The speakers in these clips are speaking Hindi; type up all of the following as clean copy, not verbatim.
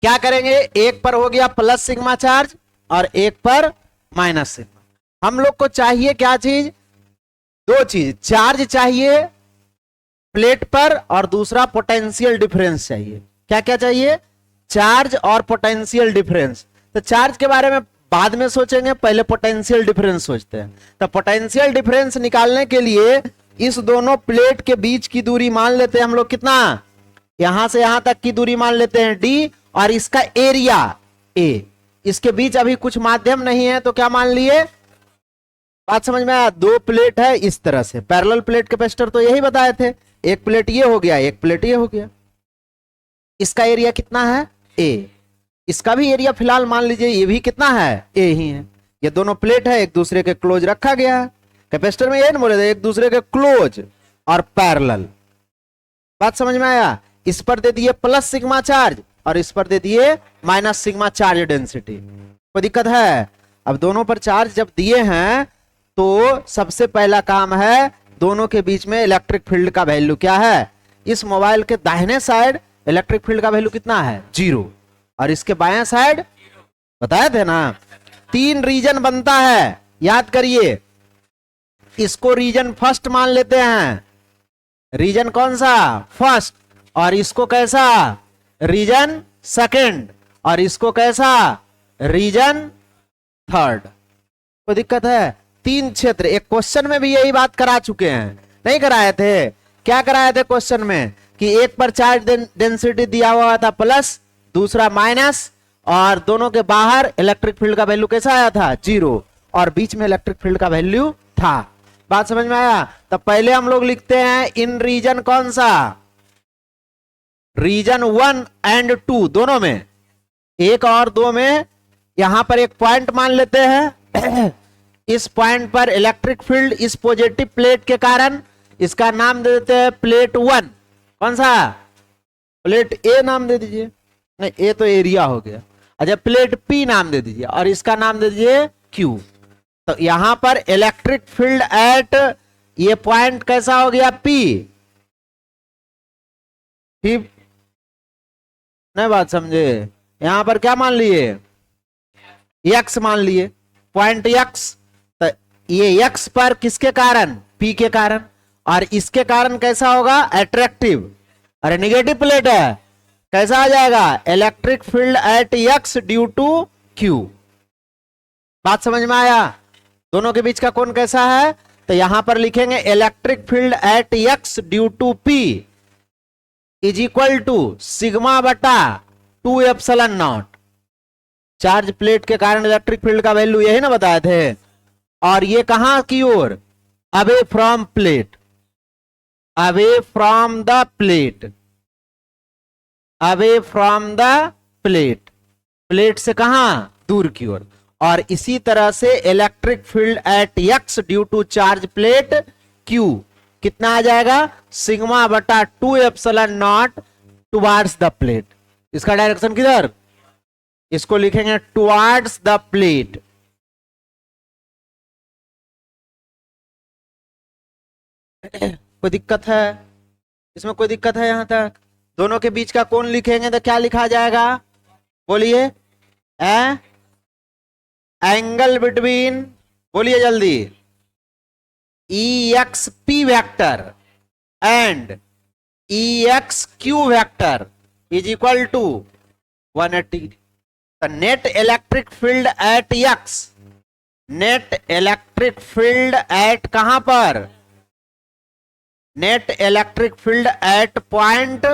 क्या करेंगे, एक पर हो गया प्लस सिग्मा चार्ज और एक पर माइनस सिग्मा। हम लोग को चाहिए क्या चीज, दो चीज, चार्ज चाहिए प्लेट पर और दूसरा पोटेंशियल डिफरेंस चाहिए। क्या क्या चाहिए, चार्ज और पोटेंशियल डिफरेंस। तो चार्ज के बारे में बाद में सोचेंगे, पहले पोटेंशियल डिफरेंस सोचते हैं। तो पोटेंशियल डिफरेंस निकालने के लिए इस दोनों प्लेट के बीच की दूरी मान लेते हैं हम लोग, कितना, यहां से यहां तक की दूरी मान लेते हैं डी, और इसका एरिया ए। इसके बीच अभी कुछ माध्यम नहीं है तो क्या मान लिए, बात समझ में आया। दो प्लेट है इस तरह से, पैरेलल प्लेट कैपेसिटर तो यही बताए थे, एक प्लेट ये हो गया, एक प्लेट ये हो गया। इसका एरिया कितना है, ए। इसका भी एरिया फिलहाल मान लीजिए ये भी कितना है, ए ही है। ये दोनों प्लेट है, एक दूसरे के क्लोज रखा गया है। कैपेसिटर में ये नहीं बोले थे, एक दूसरे के क्लोज और पैरेलल। बात समझ में आया। इस पर दे दिए प्लस सिग्मा चार्ज और इस पर दे दिए माइनस सिग्मा चार्ज डेंसिटी। कोई दिक्कत है। अब दोनों पर चार्ज जब दिए हैं तो सबसे पहला काम है दोनों के बीच में इलेक्ट्रिक फील्ड का वैल्यू क्या है। इस मोबाइल के दाहिने साइड इलेक्ट्रिक फील्ड का वैल्यू कितना है, 0, और इसके बाएं साइड बताए थे ना, 3 रीजन बनता है, याद करिए। इसको रीजन फर्स्ट मान लेते हैं, रीजन कौन सा, फर्स्ट, और इसको कैसा, रीजन सेकंड, और इसको कैसा, रीजन थर्ड। कोई दिक्कत है। 3 क्षेत्र, एक क्वेश्चन में भी यही बात करा चुके हैं, नहीं कराए थे, क्या कराए थे क्वेश्चन में, कि एक पर चार्ज डेंसिटी दिया हुआ था प्लस, दूसरा माइनस, और दोनों के बाहर इलेक्ट्रिक फील्ड का वैल्यू कैसा आया था, 0, और बीच में इलेक्ट्रिक फील्ड का वैल्यू था। बात समझ में आया। तो पहले हम लोग लिखते हैं इन रीजन कौन सा, रीजन 1 एंड 2 दोनों में, 1 और 2 में, यहां पर एक पॉइंट मान लेते हैं इस पॉइंट पर इलेक्ट्रिक फील्ड इस पॉजिटिव प्लेट के कारण, इसका नाम दे देते हैं प्लेट 1, कौन सा, प्लेट ए नाम दे दीजिए, नहीं ए तो एरिया हो गया। अच्छा, प्लेट पी नाम दे दीजिए और इसका नाम दे दीजिए क्यू। तो यहां पर इलेक्ट्रिक फील्ड एट ये पॉइंट कैसा हो गया, पी। नहीं बात समझे, यहां पर क्या मान लिए, एक्स मान लिए, पॉइंट एक्स। तो ये एक्स पर किसके कारण, पी के कारण, और इसके कारण कैसा होगा, अट्रैक्टिव। अरे निगेटिव प्लेट है, कैसा आ जाएगा, electric field at X due to Q. बात समझ में आया। दोनों के बीच का कोण कैसा है, तो यहां पर लिखेंगे electric field at X due to P is equal to sigma बटा 2 एप्सिलॉन नॉट। चार्ज प्लेट के कारण इलेक्ट्रिक फील्ड का वैल्यू यही ना बताए थे, और ये कहां की ओर, away from plate, away from the plate, away from the plate, plate से कहां, दूर की ओर। और इसी तरह से electric field at X due to charge plate Q कितना आ जाएगा, सिग्मा बटा 2 epsilon naught towards the plate. इसका डायरेक्शन किधर, इसको लिखेंगे टुवार्ड्स द प्लेट। कोई दिक्कत है इसमें, कोई दिक्कत है यहां तक। दोनों के बीच का कोण लिखेंगे तो क्या लिखा जाएगा, बोलिए, एंगल बिटवीन, बोलिए जल्दी, E X P vector and E X Q vector is equal to 180। Net electric field at X, net electric field at कहां पर, net electric field at point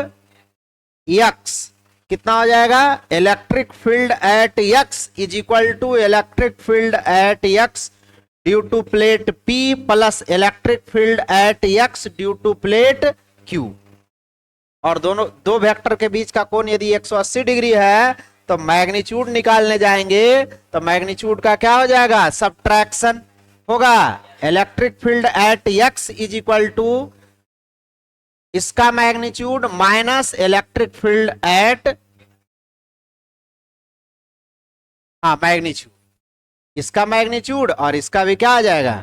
X कितना हो जाएगा, electric field at X is equal to electric field at X due to plate P plus electric field at X due to plate Q. और दोनों दो वेक्टर के बीच का कोण यदि 180 डिग्री है तो मैग्नीट्यूड निकालने जाएंगे तो मैग्नीट्यूड का क्या हो जाएगा, सबट्रैक्शन होगा। Electric field at X is equal to इसका magnitude minus electric field at, हाँ मैग्नीट्यूड, इसका मैग्नीट्यूड और इसका भी क्या आ जाएगा,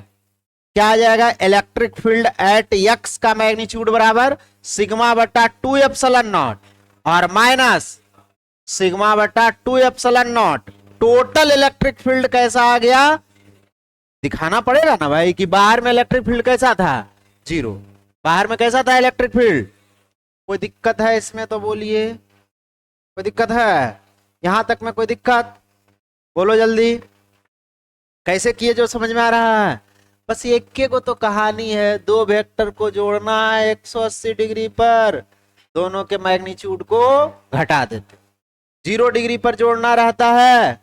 क्या आ जाएगा, इलेक्ट्रिक फील्ड एट एक्स का मैग्नीट्यूड बराबर सिग्मा बटा 2 एप्सिलॉन नॉट और माइनस सिग्मा बटा 2 epsilon naught. Total electric field कैसा आ गया, दिखाना पड़ेगा ना भाई कि बाहर में इलेक्ट्रिक फील्ड कैसा था, 0। बाहर में कैसा था इलेक्ट्रिक फील्ड। कोई दिक्कत है इसमें तो बोलिए, कोई दिक्कत है यहां तक में, कोई दिक्कत बोलो जल्दी। कैसे किए जो समझ में आ रहा है। बस एक के को तो कहानी है, दो वेक्टर को जोड़ना है 180 डिग्री पर, दोनों के मैग्नीट्यूड को घटा देते, 0 डिग्री पर जोड़ना रहता है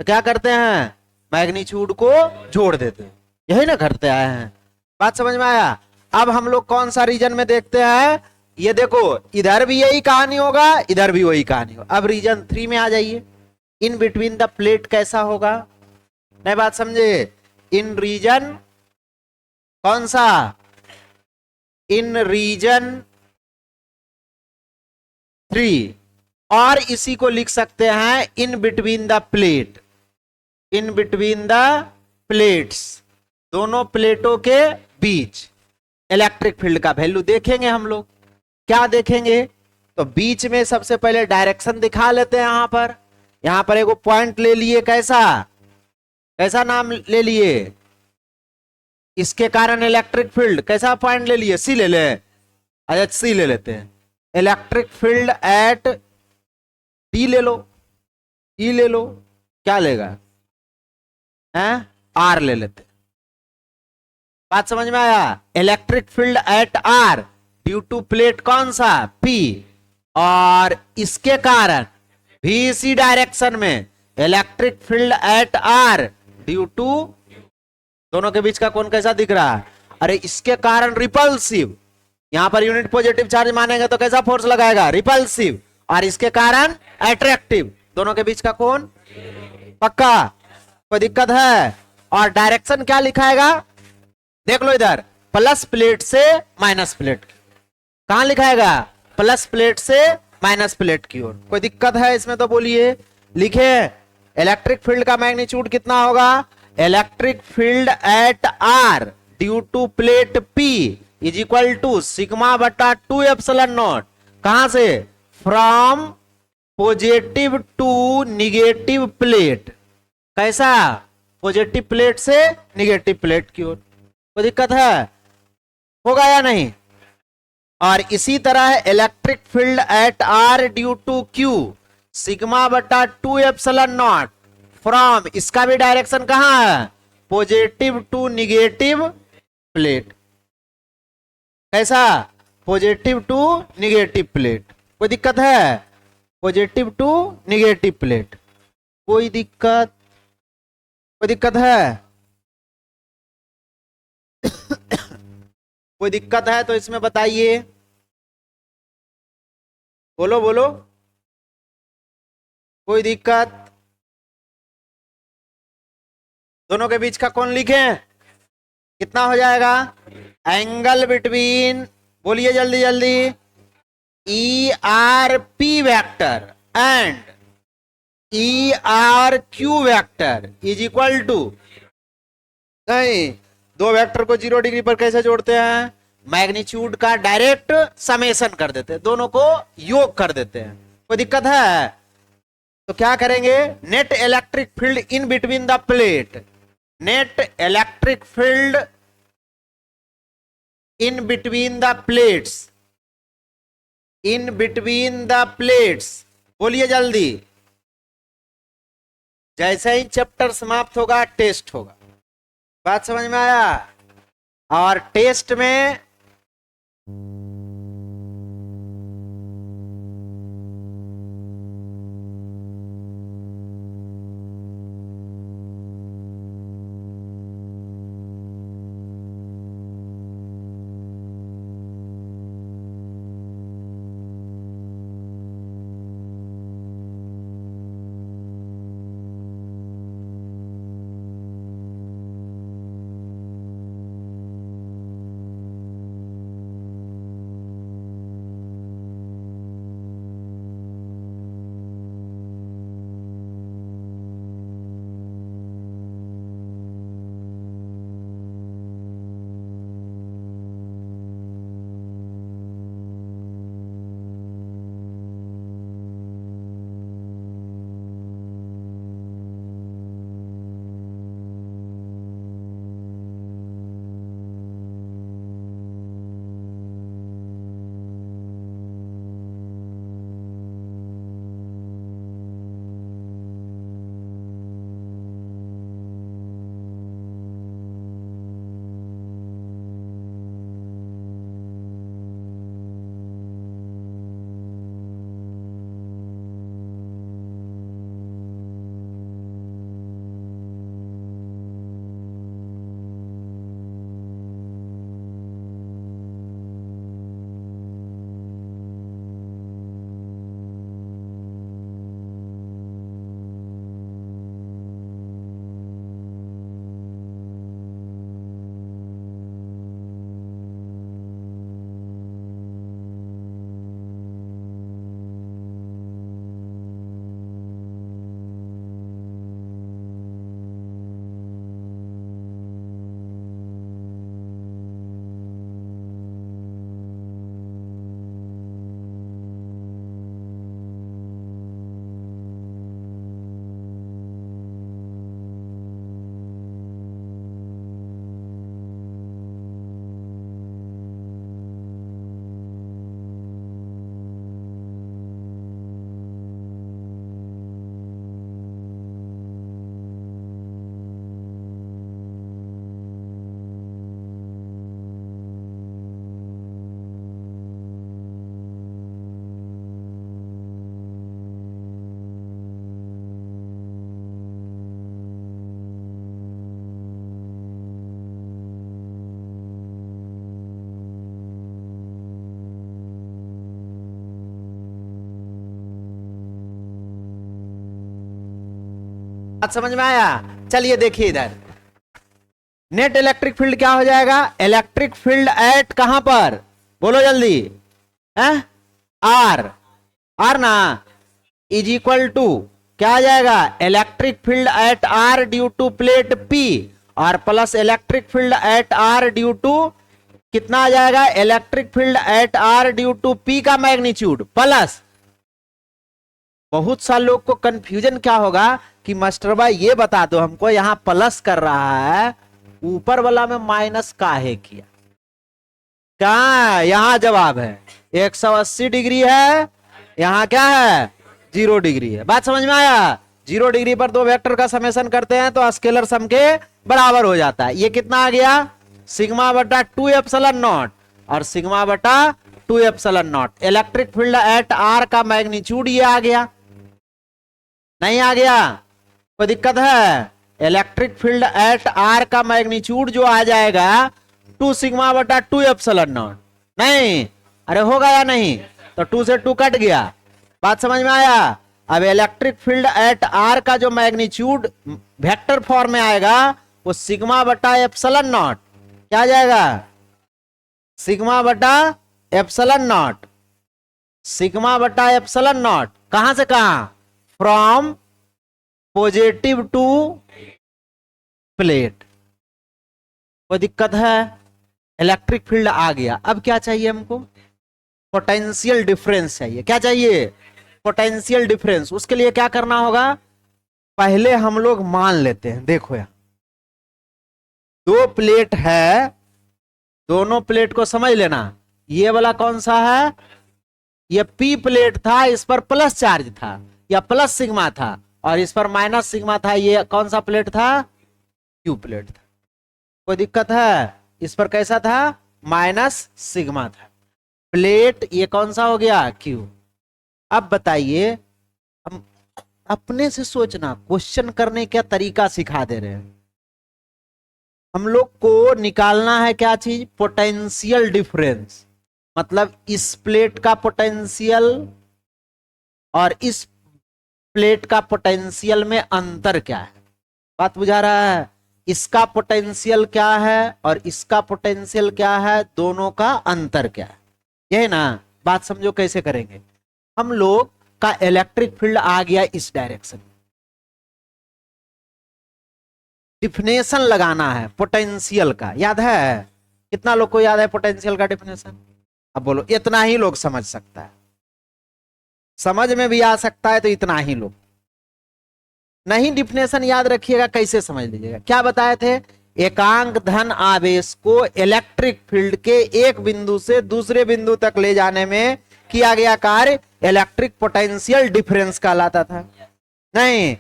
तो क्या करते हैं, मैग्नीट्यूड को जोड़ देते हैं, यही ना करते आए हैं। बात समझ में आया। अब हम लोग कौन सा रीजन में देखते हैं, ये देखो इधर भी यही कहानी होगा, इधर भी वही कहानी होगा। अब रीजन 3 में आ जाइए। इन बिटवीन द प्लेट कैसा होगा, नई बात समझे। इन रीजन कौन सा, इन रीजन 3, और इसी को लिख सकते हैं in between the plate, in between the plates, दोनों प्लेटों के बीच इलेक्ट्रिक फील्ड का वैल्यू देखेंगे हम लोग। क्या देखेंगे, तो बीच में सबसे पहले डायरेक्शन दिखा लेते हैं। यहां पर एगो पॉइंट ले लिए, कैसा कैसा नाम ले लिए, इसके कारण इलेक्ट्रिक फील्ड, कैसा पॉइंट ले लिए, सी ले ले, अच्छा सी ले लेते हैं। इलेक्ट्रिक फील्ड एट डी ले लो, ई ले लो, क्या लेगा है, आर ले लेते। बात समझ में आया। Electric field at R due to plate कौन सा, पी, और इसके कारण भी इसी डायरेक्शन में electric field at R due to, दोनों के बीच का कोण कैसा दिख रहा है, अरे इसके कारण रिपल्सिव, यहां पर यूनिट पॉजिटिव चार्ज मानेंगे तो कैसा फोर्स लगाएगा, रिपल्सिव, और इसके कारण अट्रैक्टिव, दोनों के बीच का कोण पक्का, कोई दिक्कत है। और डायरेक्शन क्या लिखाएगा, देख लो इधर, प्लस प्लेट से माइनस प्लेट, कहां लिखाएगा, प्लस प्लेट से माइनस प्लेट की ओर। कोई दिक्कत है इसमें तो बोलिए। लिखे इलेक्ट्रिक फील्ड का मैग्नीट्यूड कितना होगा, electric field at R due to plate P is equal to sigma बटा 2 एप्सिलॉन नॉट, कहां से, from positive to negative plate, कैसा, पॉजिटिव प्लेट से निगेटिव प्लेट की ओर। कोई दिक्कत है, होगा या नहीं। और इसी तरह electric field at R due to Q sigma बटा 2 एप्सिलॉन नॉट फ्रॉम, इसका भी डायरेक्शन कहां है, पॉजिटिव टू निगेटिव प्लेट, कैसा, पॉजिटिव टू निगेटिव प्लेट। कोई दिक्कत है, पॉजिटिव टू निगेटिव प्लेट, कोई दिक्कत, कोई दिक्कत है कोई दिक्कत है तो इसमें बताइए, बोलो बोलो, कोई दिक्कत। दोनों के बीच का कोण लिखें, कितना हो जाएगा, एंगल बिटवीन, बोलिए जल्दी जल्दी, E R P vector and E R Q vector is equal to, नहीं, दो वेक्टर को 0 डिग्री पर कैसे जोड़ते हैं, मैग्नीट्यूड का डायरेक्ट समेशन कर देते हैं, दोनों को योग कर देते हैं। कोई दिक्कत है तो क्या करेंगे, net electric field in between the plate, net electric field in between the plates, in between the plates, बोलिए जल्दी। जैसे ही चैप्टर समाप्त होगा टेस्ट होगा, बात समझ में आया। और टेस्ट में बात समझ में आया? चलिए देखिए इधर, नेट इलेक्ट्रिक फील्ड क्या हो जाएगा? इलेक्ट्रिक फील्ड एट कहां पर, बोलो जल्दी, है आर, आर ना, इज इक्वल टू क्या आ जाएगा? Electric field at R due to plate P, और plus electric field at R due to कितना आ जाएगा? Electric field at R due to P का मैग्नीट्यूड प्लस, बहुत सा लोग को कंफ्यूजन क्या होगा कि मास्टर भाई ये बता दो हमको, यहां प्लस कर रहा है, ऊपर वाला में माइनस काहे किया? क्या यहां जवाब है 180 डिग्री है, यहां क्या है 0 डिग्री है। बात समझ में आया? 0 डिग्री पर दो वेक्टर का समेशन करते हैं तो स्केलर सम के बराबर हो जाता है। ये कितना आ गया? सिग्मा बटा 2 एप्सिलॉन नॉट और सिग्मा बटा 2 epsilon naught. Electric field at R का मैग्नीट्यूड ये आ गया, नहीं आ गया? कोई दिक्कत है? इलेक्ट्रिक फील्ड एट आर का मैग्नीट्यूड जो आ जाएगा 2 सिग्मा बटा 2 एप्सिलॉन नॉट, नहीं? अरे होगा या नहीं? तो 2 से 2 कट गया। बात समझ में आया? अब इलेक्ट्रिक फील्ड एट आर का जो मैग्नीट्यूड वेक्टर फॉर्म में आएगा वो सिग्मा बटा एप्सिलॉन नॉट, क्या आ जाएगा? सिग्मा बटा एप्सिलॉन नॉट, सिग्मा बटा एप्सिलॉन नॉट, कहां से कहां? From positive to plate. कोई दिक्कत है? इलेक्ट्रिक फील्ड आ गया। अब क्या चाहिए हमको? पोटेंशियल डिफरेंस चाहिए। क्या चाहिए? Potential difference. उसके लिए क्या करना होगा? पहले हम लोग मान लेते हैं, देखो यहां दो प्लेट है, दोनों प्लेट को समझ लेना। ये वाला कौन सा है? ये पी प्लेट था, इस पर प्लस चार्ज था या प्लस सिग्मा था, और इस पर माइनस सिग्मा था। ये कौन सा प्लेट था? क्यू प्लेट था। कोई दिक्कत है? इस पर कैसा था? माइनस सिग्मा था। प्लेट ये कौन सा हो गया? क्यू। अब बताइए, हम अपने से सोचना, क्वेश्चन करने का तरीका सिखा दे रहे हैं। हम लोग को निकालना है क्या चीज? Potential difference. मतलब इस प्लेट का पोटेंशियल और इस प्लेट का पोटेंशियल में अंतर क्या है? बात बुझा रहा है? इसका पोटेंशियल क्या है और इसका पोटेंशियल क्या है, दोनों का अंतर क्या है, यह ना बात समझो। कैसे करेंगे? हम लोग का इलेक्ट्रिक फील्ड आ गया इस डायरेक्शन, डिफिनेशन लगाना है पोटेंशियल का। याद है? कितना लोग को याद है पोटेंशियल का डिफिनेशन? अब बोलो, इतना ही लोग समझ सकता है, समझ में भी आ सकता है तो इतना ही लोग। नहीं डिफिनेशन याद रखिएगा, कैसे समझ लीजिएगा। क्या बताए थे? एकांक धन आवेश को इलेक्ट्रिक फील्ड के एक बिंदु से दूसरे बिंदु तक ले जाने में किया गया कार्य इलेक्ट्रिक पोटेंशियल डिफरेंस कहलाता था। नहीं,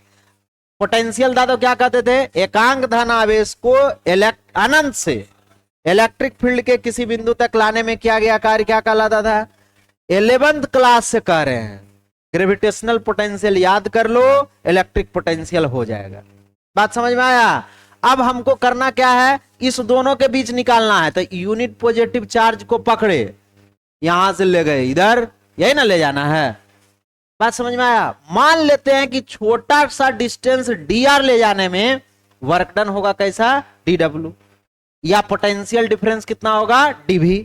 पोटेंशियल था तो क्या कहते थे? एकांक धन आवेश को अनंत से इलेक्ट्रिक फील्ड के किसी बिंदु तक लाने में किया गया कार्य क्या कहलाता था? 11th क्लास से कह रहे हैं, ग्रेविटेशनल पोटेंशियल याद कर लो, इलेक्ट्रिक पोटेंशियल हो जाएगा। बात समझ में आया? अब हमको करना क्या है? इस दोनों के बीच निकालना है। तो यूनिट पॉजिटिव चार्ज को पकड़े, यहां से ले गए इधर, यही ना ले जाना है। बात समझ में आया? मान लेते हैं कि छोटा सा डिस्टेंस dr ले जाने में वर्क डन होगा कैसा? dw, या पोटेंशियल डिफरेंस कितना होगा? dv।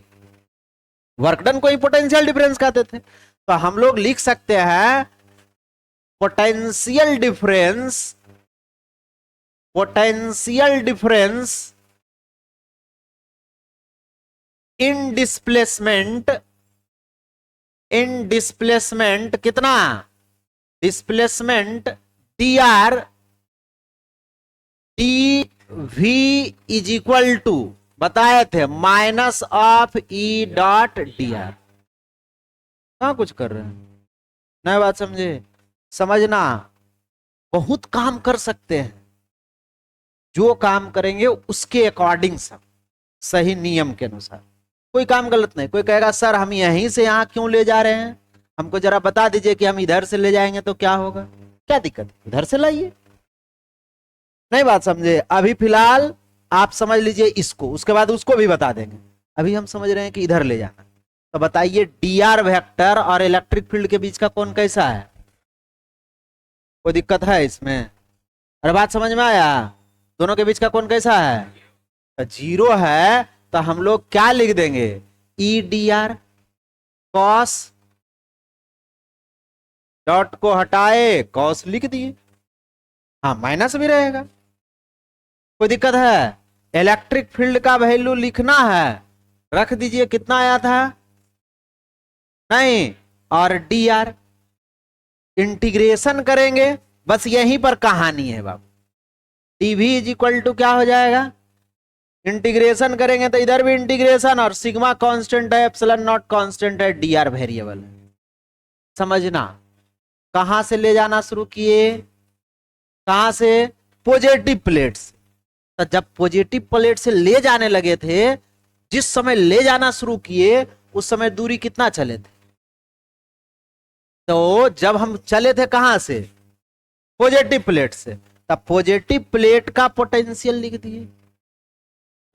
वर्क डन को ही पोटेंशियल डिफरेंस कहते थे। तो हम लोग लिख सकते हैं potential difference, potential difference in displacement, in displacement कितना? Displacement dr dv is equal to, बताए थे, minus of E dot dr। कहां कुछ कर रहे हैं? नई बात समझे? समझना, बहुत काम कर सकते हैं, जो काम करेंगे उसके अकॉर्डिंग सब सही नियम के अनुसार, कोई काम गलत नहीं। कोई कहेगा सर हम यहीं से यहां क्यों ले जा रहे हैं, हमको जरा बता दीजिए कि हम इधर से ले जाएंगे तो क्या होगा, क्या दिक्कत है, उधर से लाइए। नहीं बात समझे? अभी फिलहाल आप समझ लीजिए इसको, उसके बाद उसको भी बता देंगे। अभी हम समझ रहे हैं कि इधर ले जाना। तो बताइए dr वेक्टर और इलेक्ट्रिक फील्ड के बीच का कोण कैसा है? कोई दिक्कत है इसमें? अरे बात समझ में आया? दोनों के बीच का कोण कैसा है? तो 0 है तो हम लोग क्या लिख देंगे? E D R cos, dot को हटाए कॉस लिख दिए। हाँ माइनस भी रहेगा, कोई दिक्कत है? इलेक्ट्रिक फील्ड का वैल्यू लिखना है, रख दीजिए। कितना आया था? नहीं, और डी आर इंटीग्रेशन करेंगे, बस यहीं पर कहानी है बाबू। टीवी इज इक्वल टू क्या हो जाएगा? इंटीग्रेशन करेंगे तो इधर भी इंटीग्रेशन, और सिग्मा कांस्टेंट है, एप्सिलॉन नॉट कांस्टेंट है, डी आर वेरिएबल है। समझना, कहां से ले जाना शुरू किए? कहां से? पॉजिटिव प्लेट से। तो जब पॉजिटिव प्लेट से ले जाने लगे थे, जिस समय ले जाना शुरू किए उस समय दूरी कितना चले थे? तो जब हम चले थे कहां से? पॉजिटिव प्लेट से, तब पॉजिटिव प्लेट का पोटेंशियल लिख दिए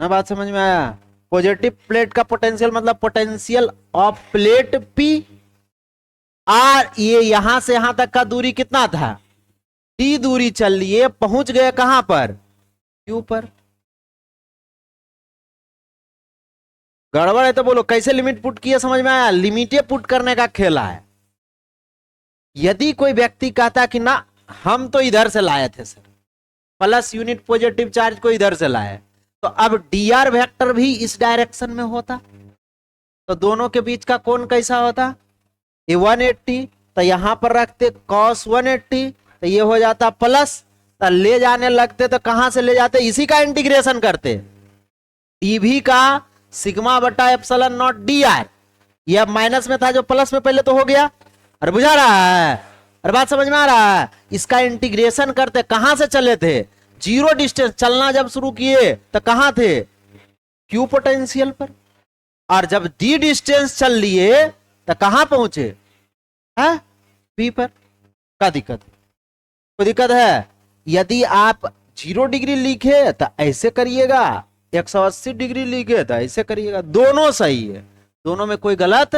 ना। बात समझ में आया? पॉजिटिव प्लेट का पोटेंशियल मतलब पोटेंशियल ऑफ प्लेट पी, और ये यहां से यहां तक का दूरी कितना था? टी दूरी चल लिए, पहुंच गए कहां पर? क्यू पर। गड़बड़ है तो बोलो, कैसे लिमिट पुट किया? समझ में आया? लिमिटे पुट करने का खेला है। यदि कोई व्यक्ति कहता कि ना हम तो इधर से लाए थे sir, plus unit positive charge को इधर से लाए, तो अब डी आर वेक्टर भी इस डायरेक्शन में होता, तो दोनों के बीच का कोण कैसा होता? ये 180, तो यहां पर रखते cos 180, तो ये हो जाता प्लस, तो ले जाने लगते तो कहां से ले जाते? इसी का इंटीग्रेशन करते, टीवी का सिग्मा बटा एप्सिलॉन नॉट डी आर। ये अब माइनस में था जो प्लस में पहले तो हो गया। अरे बुझा रहा है? अरे बात समझ में आ रहा है? इसका इंटीग्रेशन करते कहां से चले थे? 0 डिस्टेंस चलना जब शुरू किए तो कहां थे? क्यू पोटेंशियल पर। और जब डी डिस्टेंस चल लिए तो कहां पहुंचे? है पी पर। क्या दिक्कत है? कोई दिक्कत है? यदि आप 0 डिग्री लिखे तो ऐसे करिएगा, 180 डिग्री लिखे तो ऐसे करिएगा, दोनों सही है, दोनों में कोई गलत,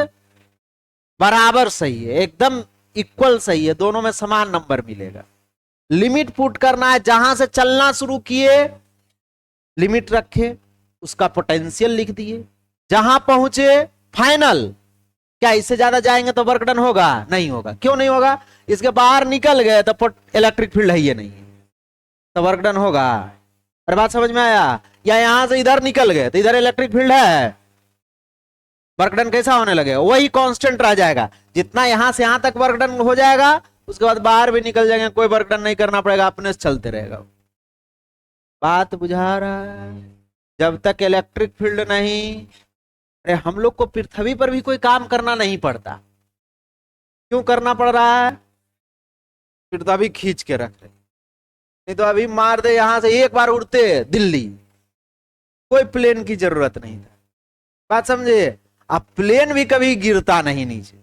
बराबर सही है, एकदम इक्वल सही है, दोनों में समान नंबर मिलेगा। लिमिट पुट करना है, जहां से चलना शुरू किए लिमिट रखे, उसका पोटेंशियल लिख दिए, जहां पहुंचे फाइनल। क्या इससे ज्यादा जाएंगे तो वर्क डन होगा? नहीं होगा। क्यों नहीं होगा? इसके बाहर निकल गए तो इलेक्ट्रिक फील्ड है ये नहीं है, तो वर्क डन होगा। अरे बात समझ में आया? या यहां से इधर निकल गए तो इधर इलेक्ट्रिक फील्ड है, वर्क डन कैसा होने लगेगा? वही कांस्टेंट रह जाएगा, जितना यहां से यहां तक वर्क डन हो जाएगा, उसके बाद बाहर भी निकल जाएंगे, कोई वर्क डन नहीं करना पड़ेगा, अपने से चलते रहेगा। बात बुझा रहा है? जब तक इलेक्ट्रिक फील्ड नहीं, अरे हम लोग को पृथ्वी पर भी कोई काम करना नहीं पड़ता। क्यों करना पड़ रहा है? पृथ्वी खींच के रख रहे, नहीं तो अभी मार दे यहां से एक बार उड़ते दिल्ली, कोई प्लेन की जरूरत नहीं था। बात समझे? अब प्लेन भी कभी गिरता नहीं नीचे।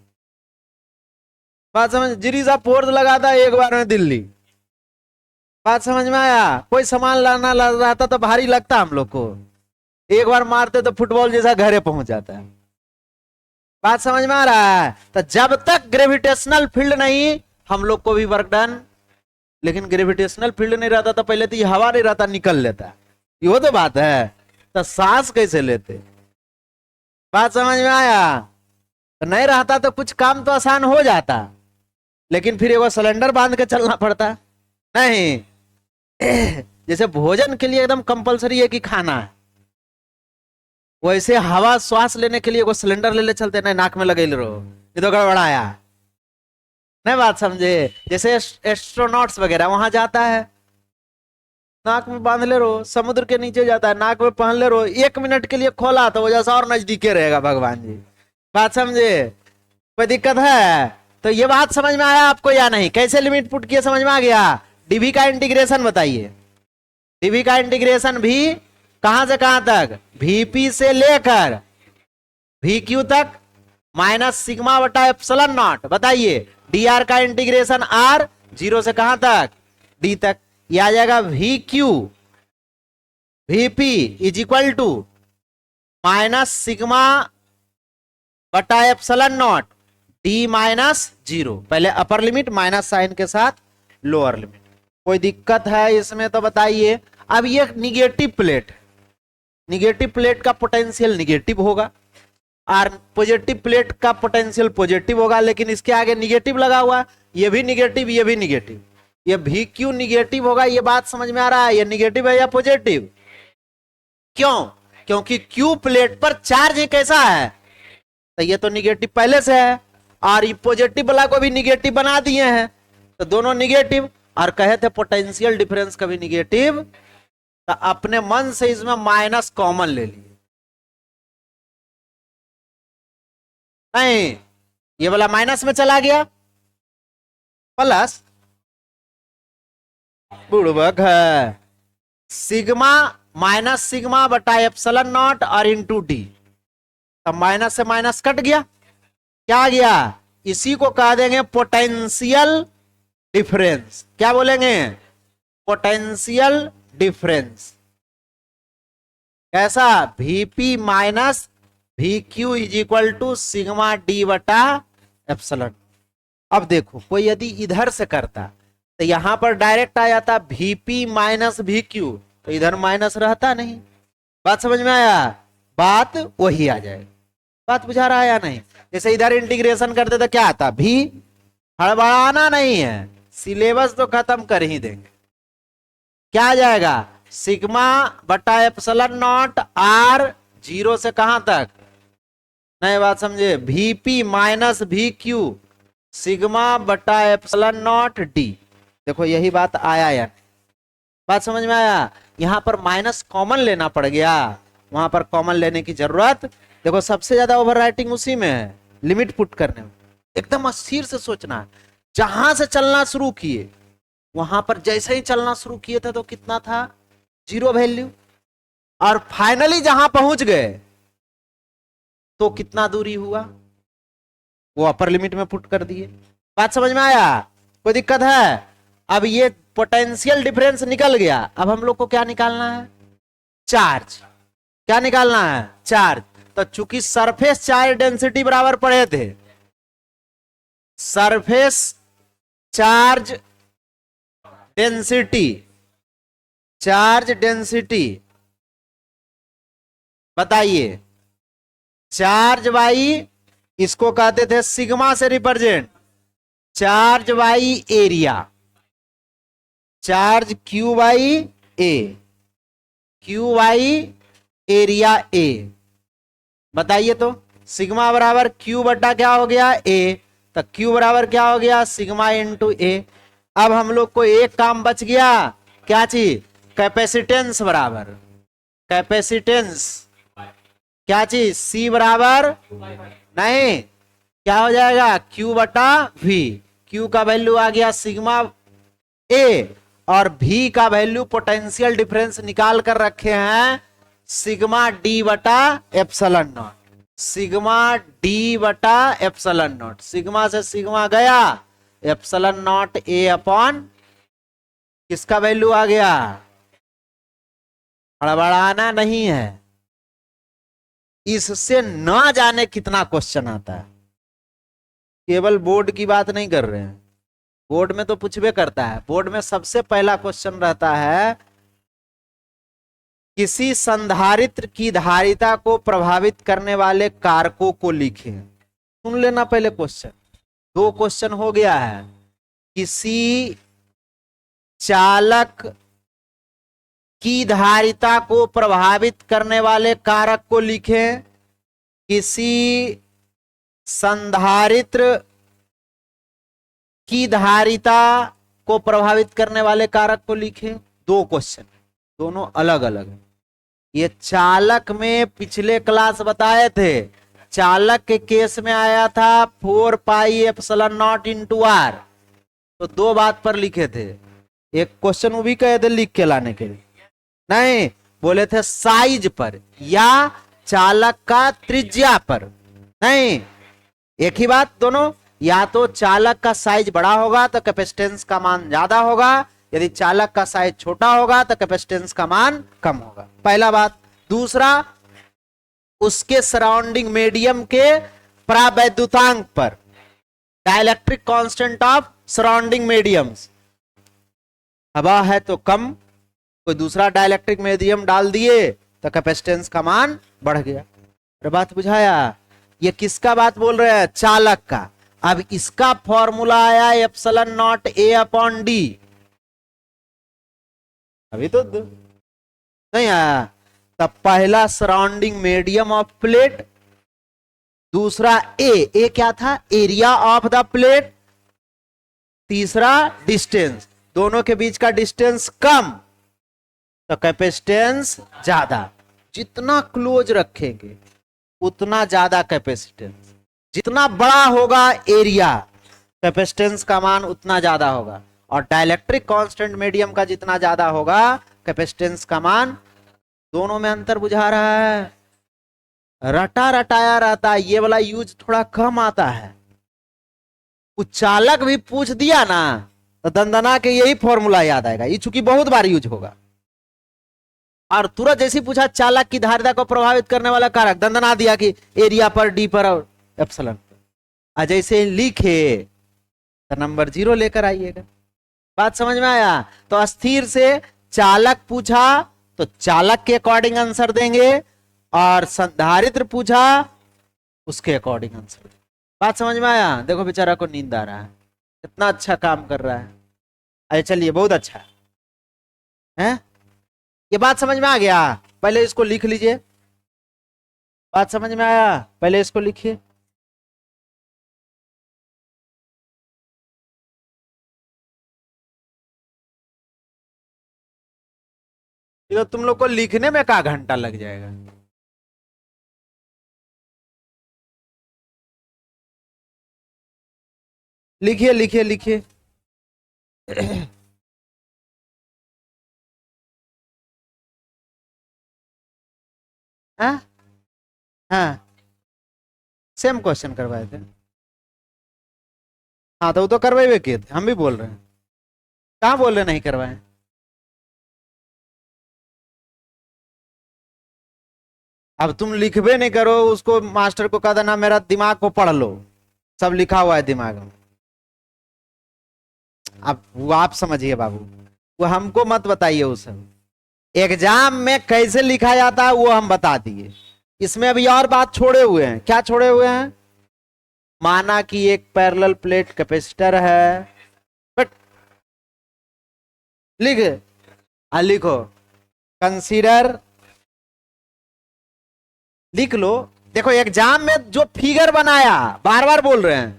बात समझ? जिरी सा फोर्स लगाता एक बार में दिल्ली। बात समझ में आया? कोई सामान लाना रहता तो भारी लगता हम लोग को, एक बार मारते तो फुटबॉल जैसा घरे पहुंच जाता है। बात समझ में आ रहा है? तो जब तक ग्रेविटेशनल फील्ड नहीं, हम लोग को भी वर्क डन। लेकिन ग्रेविटेशनल फील्ड नहीं रहता तो पहले तो ये हवा नहीं रहता, निकल लेता, ये तो बात है। तो सांस कैसे लेते? बात समझ में आया? तो नहीं रहता तो कुछ काम तो आसान हो जाता, लेकिन फिर एगो सिलेंडर बांध के चलना पड़ता। नहीं, जैसे भोजन के लिए एकदम कंपलसरी है कि खाना है, वैसे हवा श्वास लेने के लिए एगो सिलेंडर ले चलते, नहीं नाक में लगे रहो, ये तो गड़बड़ाया। नहीं बात समझे? जैसे एस्ट्रोनॉट्स वगैरह वहां जाता है, नाक में बांध ले रहो, समुद्र के नीचे जाता है, नाक में पहन ले रहो, 1 मिनट के लिए खोला तो वो जैसा और नजदीके रहेगा भगवान जी। बात समझे? कोई दिक्कत है? तो ये बात समझ में आया आपको या नहीं? कैसे लिमिट पुट किए समझ में आ गया? डीवी का इंटीग्रेशन बताइए। डीवी का इंटीग्रेशन भी कहां से कहां तक? वीपी से लेकर वीक्यू तक माइनस सिग्मा बटा एप्सिलॉन नॉट। बताइए डी आर का इंटीग्रेशन आर 0 से कहां तक? डी तक। यह आ जाएगा V Q VP is equal to minus sigma बटा एप्सिलॉन नॉट डी माइनस 0। पहले अपर लिमिट माइनस साइन के साथ लोअर लिमिट, कोई दिक्कत है इसमें तो बताइए। अब ये निगेटिव प्लेट, निगेटिव प्लेट का पोटेंशियल निगेटिव होगा और पॉजिटिव प्लेट का पोटेंशियल पॉजिटिव होगा, लेकिन इसके आगे निगेटिव लगा हुआ, ये भी निगेटिव ये भी निगेटिव, ये भी क्यों निगेटिव होगा, ये बात समझ में आ रहा है? ये निगेटिव है या पॉजिटिव? क्यों? क्योंकि क्यू प्लेट पर चार्ज कैसा है, तो ये तो निगेटिव पहले से है और ये पॉजिटिव वाला को भी निगेटिव बना दिए हैं, तो दोनों निगेटिव। और कहे थे पोटेंशियल डिफरेंस कभी निगेटिव, तो अपने मन से इसमें माइनस कॉमन ले लिए, नहीं ये वाला माइनस में चला गया, प्लस बुड़बक है सिग्मा माइनस सिग्मा बटा एप्सिलॉन नॉट और इंटू डी, तब माइनस से माइनस कट गया, क्या आ गया? इसी को कह देंगे पोटेंशियल डिफरेंस। क्या बोलेंगे? Potential difference. कैसा? VP minus V Q is equal to sigma D बटा एप्सिलॉन। अब देखो कोई यदि इधर से करता तो यहां पर डायरेक्ट आ जाता वीपी माइनस वी क्यू, तो इधर माइनस रहता नहीं। बात समझ में आया? बात वही आ जाएगी। बात बुझा रहा है या नहीं? जैसे इधर इंटीग्रेशन करते तो क्या आता? भी हड़बड़ाना नहीं है, सिलेबस तो खत्म कर ही देंगे। क्या आ जाएगा? सिग्मा बटा एप्सिलॉन नॉट आर, जीरो से कहां तक, नई बात समझे, VP minus V Q sigma बटा एप्सिलॉन नॉट डी। देखो यही बात आया या? बात समझ में आया? यहां पर माइनस कॉमन लेना पड़ गया, वहां पर कॉमन लेने की जरूरत, देखो सबसे ज्यादा ओवरराइटिंग उसी में है, लिमिट पुट करने में। एकदम अस्थिर से सोचना, जहां से चलना शुरू किए वहां पर जैसे ही चलना शुरू किए थे तो कितना था? जीरो वैल्यू, और फाइनली जहां पहुंच गए तो कितना दूरी हुआ, वो अपर लिमिट में पुट कर दिए। बात समझ में आया? कोई दिक्कत है? अब ये पोटेंशियल डिफरेंस निकल गया, अब हम लोग को क्या निकालना है? चार्ज। क्या निकालना है? चार्ज। तो चूंकि सरफेस चार्ज डेंसिटी बराबर पढ़े थे, surface charge density, charge density बताइए, चार्ज बाई, इसको कहते थे सिग्मा से represent, charge by area, charge Q by A, Q by area A. बताइए तो सिग्मा बराबर क्यू बटा क्या हो गया? ए, तो क्यू बराबर क्या हो गया? सिग्मा इंटू ए। अब हम लोग को एक काम बच गया, क्या चीज? कैपेसिटेंस बराबर, कैपेसिटेंस क्या चीज? सी बराबर, नहीं क्या हो जाएगा? क्यू बटा वी। क्यू का वैल्यू आ गया सिग्मा ए और वी का वैल्यू पोटेंशियल डिफरेंस निकाल कर रखे हैं सिग्मा डी बटा एप्सिलॉन नॉट, सिग्मा डी बटा एप्सिलॉन नॉट। सिग्मा से सिग्मा गया, एप्सिलॉन नॉट ए अपॉन किसका वैल्यू आ गया? हड़बड़ाना नहीं है, इससे ना जाने कितना क्वेश्चन आता है। केवल बोर्ड की बात नहीं कर रहे हैं, बोर्ड में तो पूछबे करता है। बोर्ड में सबसे पहला क्वेश्चन रहता है किसी संधारित्र की धारिता को प्रभावित करने वाले कारकों को लिखें। सुन लेना पहले क्वेश्चन, दो क्वेश्चन हो गया है। किसी चालक की धारिता को प्रभावित करने वाले कारक को लिखें, किसी संधारित्र की धारिता को प्रभावित करने वाले कारक को लिखें। दो क्वेश्चन, दोनों अलग अलग है। ये चालक में पिछले क्लास बताए थे, चालक के केस में आया था 4 pi epsilon naught into R, तो दो बात पर लिखे थे। एक क्वेश्चन वो भी कहे थे लिख के लाने के लिए, नहीं बोले थे साइज पर या चालक का त्रिज्या पर, नहीं एक ही बात दोनों। या तो चालक का साइज बड़ा होगा तो कैपेसिटेंस का मान ज्यादा होगा, यदि चालक का साइज छोटा होगा तो कैपेसिटेंस का मान कम होगा, पहला बात। दूसरा, उसके सराउंडिंग मीडियम के परावैद्युतांक पर, dielectric constant of surrounding mediums, हवा है तो कम, कोई दूसरा डाइलेक्ट्रिक मीडियम डाल दिए तो कैपेसिटेंस का मान बढ़ गया। अरे बात बुझाया? ये किसका बात बोल रहे हैं? चालक का। अब इसका फॉर्मूला आया epsilon naught A upon D. अभी तो नहीं आया। तब पहला सराउंडिंग मीडियम ऑफ प्लेट, दूसरा ए क्या था? एरिया ऑफ द प्लेट, तीसरा डिस्टेंस, दोनों के बीच का डिस्टेंस कम तो कैपेसिटेंस ज्यादा। जितना क्लोज रखेंगे उतना ज्यादा कैपेसिटेंस, जितना बड़ा होगा एरिया कैपेसिटेंस का मान उतना ज्यादा होगा, और डाइलेक्ट्रिक कांस्टेंट मीडियम का जितना ज्यादा होगा कैपेसिटेंस का मान। दोनों में अंतर बुझा रहा है? रटा रटाया रहता है, ये वाला यूज थोड़ा कम आता है। कुछ चालक भी पूछ दिया ना तो दंदना के यही फॉर्मूला याद आएगा, ये चूंकि बहुत बार यूज होगा। और तुरंत जैसे पूछा चालक की धारिता को प्रभावित करने वाला कारक, दंदना दिया कि एरिया पर, डी पर और एप्सिलॉन पर। जैसे लिखे तो नंबर 0 लेकर आइएगा। बात समझ में आया? तो अस्थिर से चालक पूछा तो चालक के अकॉर्डिंग आंसर देंगे, और संधारित्र पूछा उसके अकॉर्डिंग आंसर। बात समझ में आया? देखो बेचारा को नींद आ रहा है, इतना अच्छा काम कर रहा है। अरे चलिए, बहुत अच्छा है। ये बात समझ में आ गया? पहले इसको लिख लीजिए। बात समझ में आया? पहले इसको लिखिए। ये तो तुम लोग को लिखने में का घंटा लग जाएगा। लिखिए लिखिए लिखिए। हाँ हाँ, सेम क्वेश्चन करवाए थे। हाँ तो वो तो करवाए किए थे, हम भी बोल रहे हैं। कहाँ बोल रहे नहीं करवाए? अब तुम लिखबे नहीं करो, उसको मास्टर को कह देना मेरा दिमाग को पढ़ लो, सब लिखा हुआ है दिमाग में। अब वो आप समझिए बाबू, वो हमको मत बताइए। वो सब एग्जाम में कैसे लिखा जाता है वो हम बता दिए। इसमें अभी और बात छोड़े हुए हैं। क्या छोड़े हुए हैं? माना कि एक पैरेलल प्लेट कैपेसिटर है, बट लिखो कंसीडर, लिख लो। देखो एग्जाम में जो फिगर बनाया, बार बार बोल रहे हैं,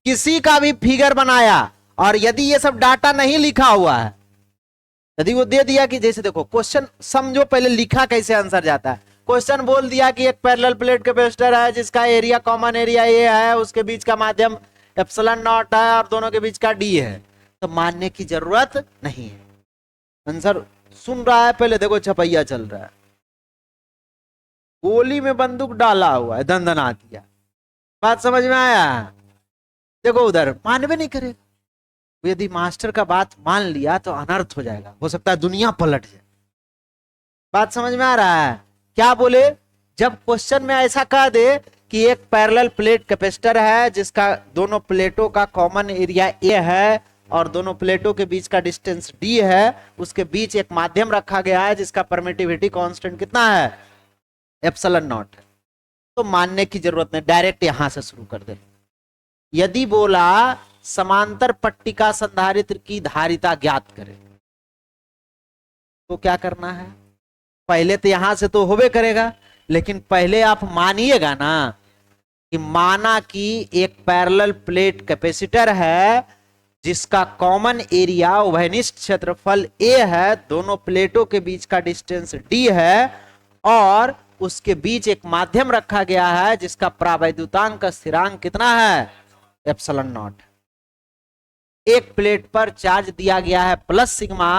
किसी का भी फिगर बनाया, और यदि ये सब डाटा नहीं लिखा हुआ है, यदि वो दे दिया कि जैसे देखो क्वेश्चन समझो, पहले लिखा कैसे आंसर जाता है। क्वेश्चन बोल दिया कि एक पैरेलल प्लेट कैपेसिटर है जिसका एरिया कॉमन एरिया ए है, उसके बीच का माध्यम एप्सिलॉन नॉट है और दोनों के बीच का डी है, तो मानने की जरूरत नहीं है। आंसर सुन रहा है? पहले देखो छपैया चल रहा है, गोली में बंदूक डाला हुआ है, दंदना दिया। बात समझ में आया? देखो उधर मानवे नहीं करेगा। यदि मास्टर का बात मान लिया तो अनर्थ हो जाएगा, हो सकता है दुनिया पलट जाए। बात समझ में आ रहा है? क्या बोले? जब क्वेश्चन में ऐसा कह दे कि एक पैरेलल प्लेट कैपेसिटर है जिसका दोनों प्लेटों का कॉमन एरिया ए है और दोनों प्लेटों के बीच का डिस्टेंस डी है, उसके बीच एक माध्यम रखा गया है जिसका परमिटिविटी कांस्टेंट कितना है? एप्सिलॉन नॉट है, तो मानने की जरूरत नहीं, डायरेक्ट यहां से शुरू कर दे। यदि बोला समांतर पट्टिका संधारित्र की धारिता ज्ञात करें, तो क्या करना है? पहले तो यहां से तो होबे करेगा, लेकिन पहले आप मानिएगा ना कि माना कि एक पैरेलल प्लेट कैपेसिटर है जिसका कॉमन एरिया उभयनिष्ठ क्षेत्रफल ए है, दोनों प्लेटों के बीच का डिस्टेंस डी है, और उसके बीच एक माध्यम रखा गया है जिसका प्रावैद्युतांक का स्थिरांक कितना है? Epsilon not. एक प्लेट पर चार्ज दिया गया है प्लस सिग्मा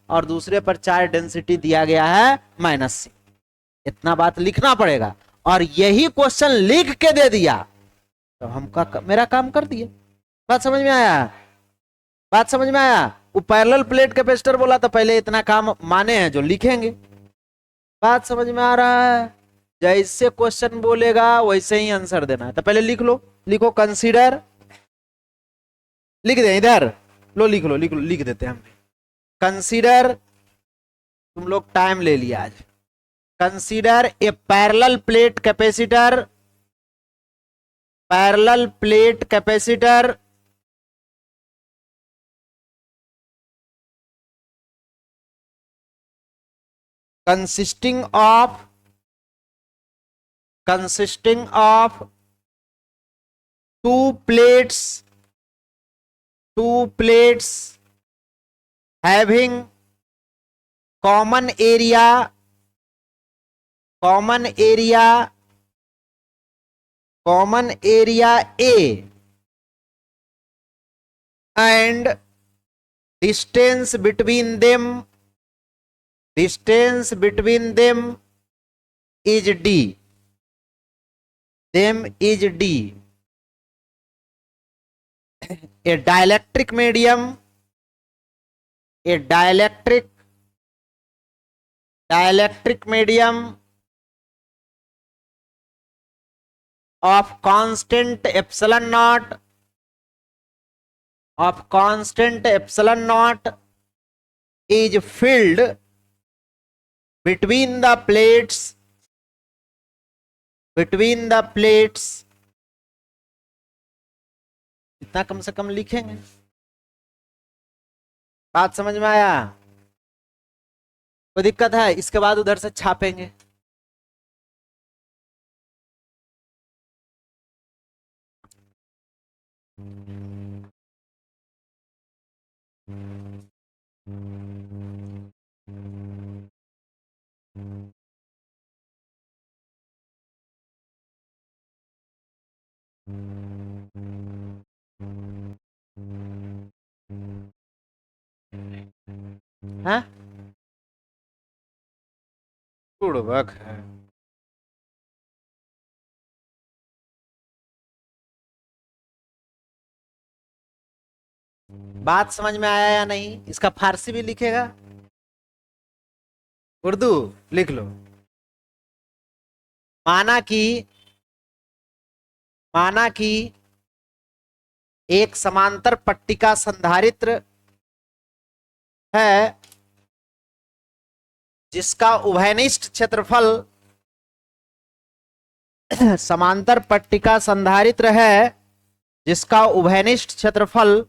और दूसरे पर चार्ज डेंसिटी दिया गया है माइनस सिग्मा। इतना बात लिखना पड़ेगा, और यही क्वेश्चन लिख के दे दिया तो हमका मेरा काम कर दिया। बात समझ में आया? बात समझ में आया? वो पैरेलल प्लेट कैपेसिटर बोला तो पहले इतना काम माने हैं जो लिखेंगे। बात समझ में आ रहा है? जैसे क्वेश्चन बोलेगा वैसे ही आंसर देना है। तो पहले लिख लो, लिखो कंसीडर, लिख दे इधर, लो लिख लो, लिख लो, लिख देते हैं हम। कंसीडर, तुम लोग टाइम ले लिया आज, consider a parallel plate capacitor, parallel plate capacitor consisting of two plates having common area A and distance between them is D. A dielectric medium of constant epsilon naught is filled between the plates इतना कम से कम लिखेंगे। बात समझ में आया? कोई दिक्कत है? इसके बाद उधर से छापेंगे। हाँ, बुड़बक है। बात समझ में आया या नहीं? इसका फारसी भी लिखेगा, उर्दू लिख लो। माना कि एक समांतर पट्टिका संधारित्र है जिसका उभयनिष्ठ क्षेत्रफल समांतर पट्टिका संधारित्र है जिसका उभयनिष्ठ क्षेत्रफल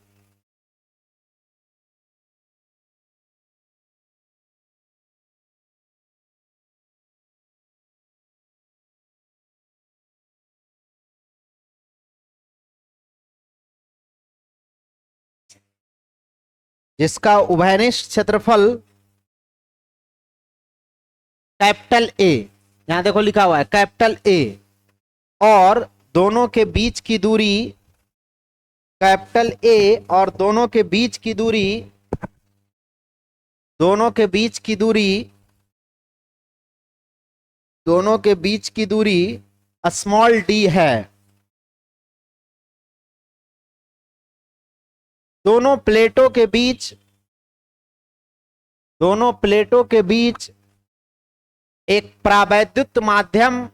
कैपिटल ए, यहां देखो लिखा हुआ है कैपिटल ए, और दोनों के बीच की दूरी कैपिटल ए और दोनों के बीच की दूरी स्मॉल डी है। दोनों प्लेटों के बीच एक प्रावैद्युत माध्यम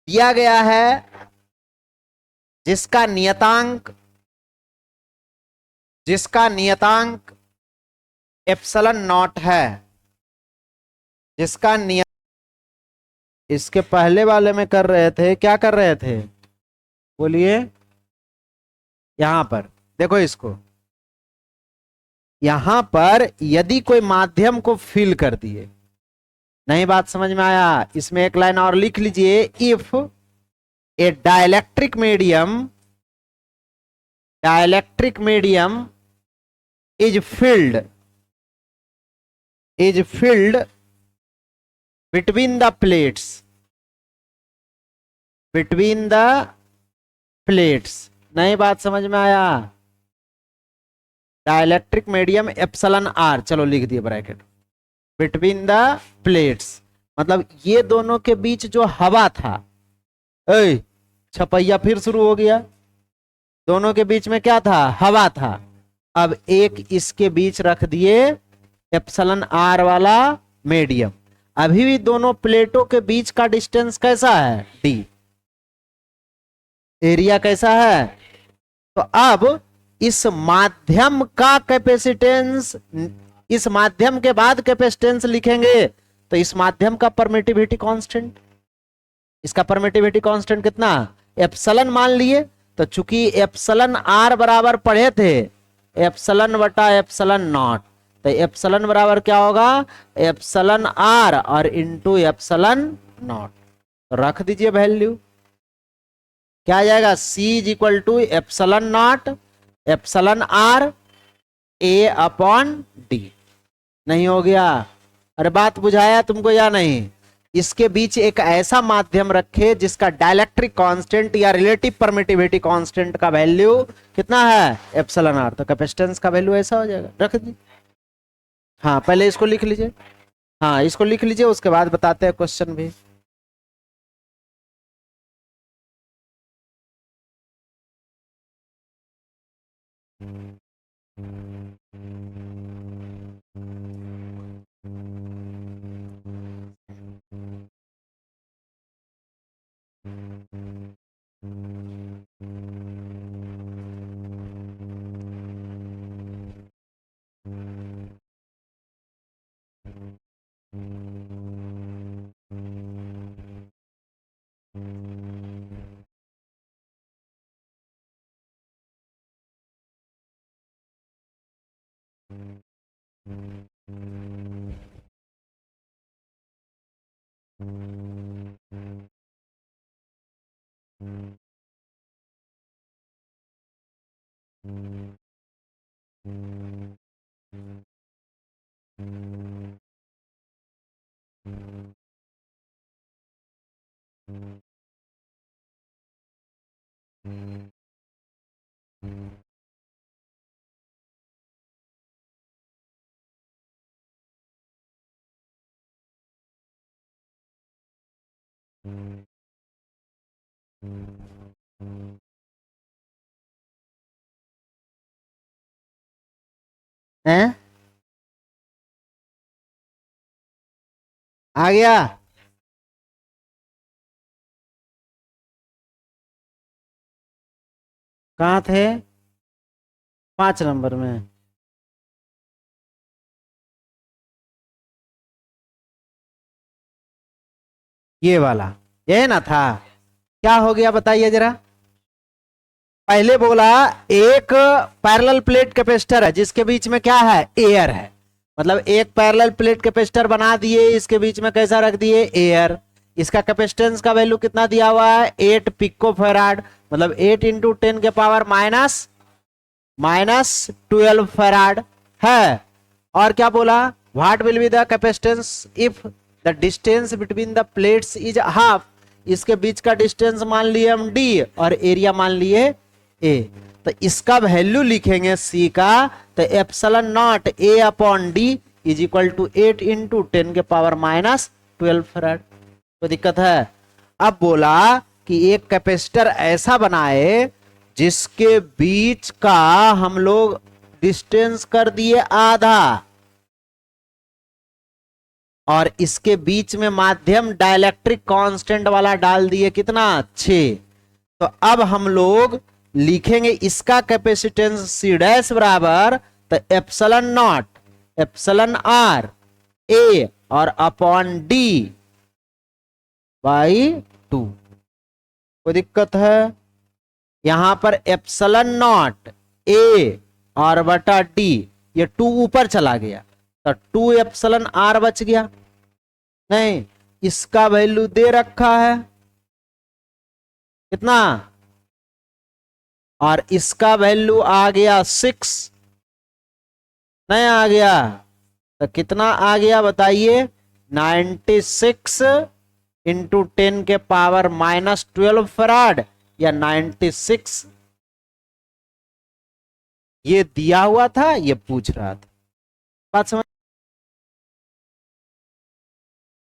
दिया गया है जिसका नियतांक एप्सिलॉन नॉट है। इसके पहले वाले में कर रहे थे, क्या कर रहे थे बोलिए? यहां पर देखो, इसको यहां पर यदि कोई माध्यम को फिल कर दिए, नहीं बात समझ में आया? इसमें एक लाइन और लिख लीजिए, if A dielectric medium is filled between the plates। नहीं बात समझ में आया? डाइलेक्ट्रिक मीडियम एप्सिलॉन आर, चलो लिख दिए ब्रैकेट, बिटवीन द प्लेट्स, मतलब ये दोनों के बीच जो हवा था, छपैया फिर शुरू हो गया। दोनों के बीच में क्या था? हवा था। अब एक इसके बीच रख दिए एप्सिलॉन आर वाला मीडियम। अभी भी दोनों प्लेटों के बीच का डिस्टेंस कैसा है, डी। एरिया कैसा है, तो अब इस माध्यम का कैपेसिटेंस, इस माध्यम के बाद कैपेसिटेंस लिखेंगे तो इस माध्यम का परमिटिविटी कांस्टेंट, इसका परमिटिविटी कांस्टेंट कितना, एप्सिलॉन मान लिए। तो चूंकि एप्सिलॉन आर बराबर पढ़े थे एप्सिलॉन बटा एप्सिलॉन नॉट, तो एप्सिलॉन बराबर क्या होगा, एप्सिलॉन आर और इंटू एप्सिलॉन नॉट। रख दीजिए वैल्यू, क्या आ जाएगा, C is equal to epsilon naught epsilon R A upon D. नहीं हो गया, अरे बात बुझाया तुमको या नहीं। इसके बीच एक ऐसा माध्यम रखे जिसका डाइलेक्ट्रिक कांस्टेंट या रिलेटिव परमिटिविटी कांस्टेंट का वैल्यू कितना है, एप्सिलॉन आर, तो कैपेसिटेंस का वैल्यू ऐसा हो जाएगा। रख दी, हाँ पहले इसको लिख लीजिए, हाँ इसको लिख लीजिए, उसके बाद बताते हैं क्वेश्चन भी। हैं, आ गया, कहाँ थे, 5 नंबर में। ये वाला, ये ना था, क्या हो गया बताइए जरा। पहले बोला एक पैरेलल प्लेट कैपेसिटर है जिसके बीच में क्या है, एयर है, मतलब एक पैरेलल प्लेट कैपेसिटर बना दिए, इसके बीच में कैसा रख दिए, एयर। इसका कैपेसिटेंस का वैल्यू कितना दिया हुआ है, 8 पिको फैराड, मतलब 8 इंटू 10 के पावर माइनस 12 फैराड है। और क्या बोला, what will be the capacitance if the distance between the plates is half, इसके बीच का डिस्टेंस मान लिए हम डी और एरिया मान लिए ए। तो इसका वैल्यू लिखेंगे सी का, तो epsilon naught A upon D is equal to 8 into 10 के पावर माइनस 12 फैराड। तो दिक्कत है। अब बोला कि एक कैपेसिटर ऐसा बनाए जिसके बीच का हम लोग डिस्टेंस कर दिए आधा और इसके बीच में माध्यम डाइलेक्ट्रिक कांस्टेंट वाला डाल दिए कितना, 6। तो अब हम लोग लिखेंगे इसका कैपेसिटेंस सी डैश बराबर, तो एप्सिलॉन नॉट एप्सिलॉन आर ए और अपॉन डी बाई 2। कोई दिक्कत है, यहां पर एप्सिलॉन नॉट ए और बटा डी, ये 2 ऊपर चला गया तो 2 एप्सिलॉन आर बच गया, नहीं इसका वैल्यू दे रखा है कितना, और इसका वैल्यू आ गया 6, नहीं आ गया तो कितना आ गया बताइए, 96 इंटू 10 के पावर माइनस 12 फैराड या 96, ये दिया हुआ था, ये पूछ रहा था। बात समझ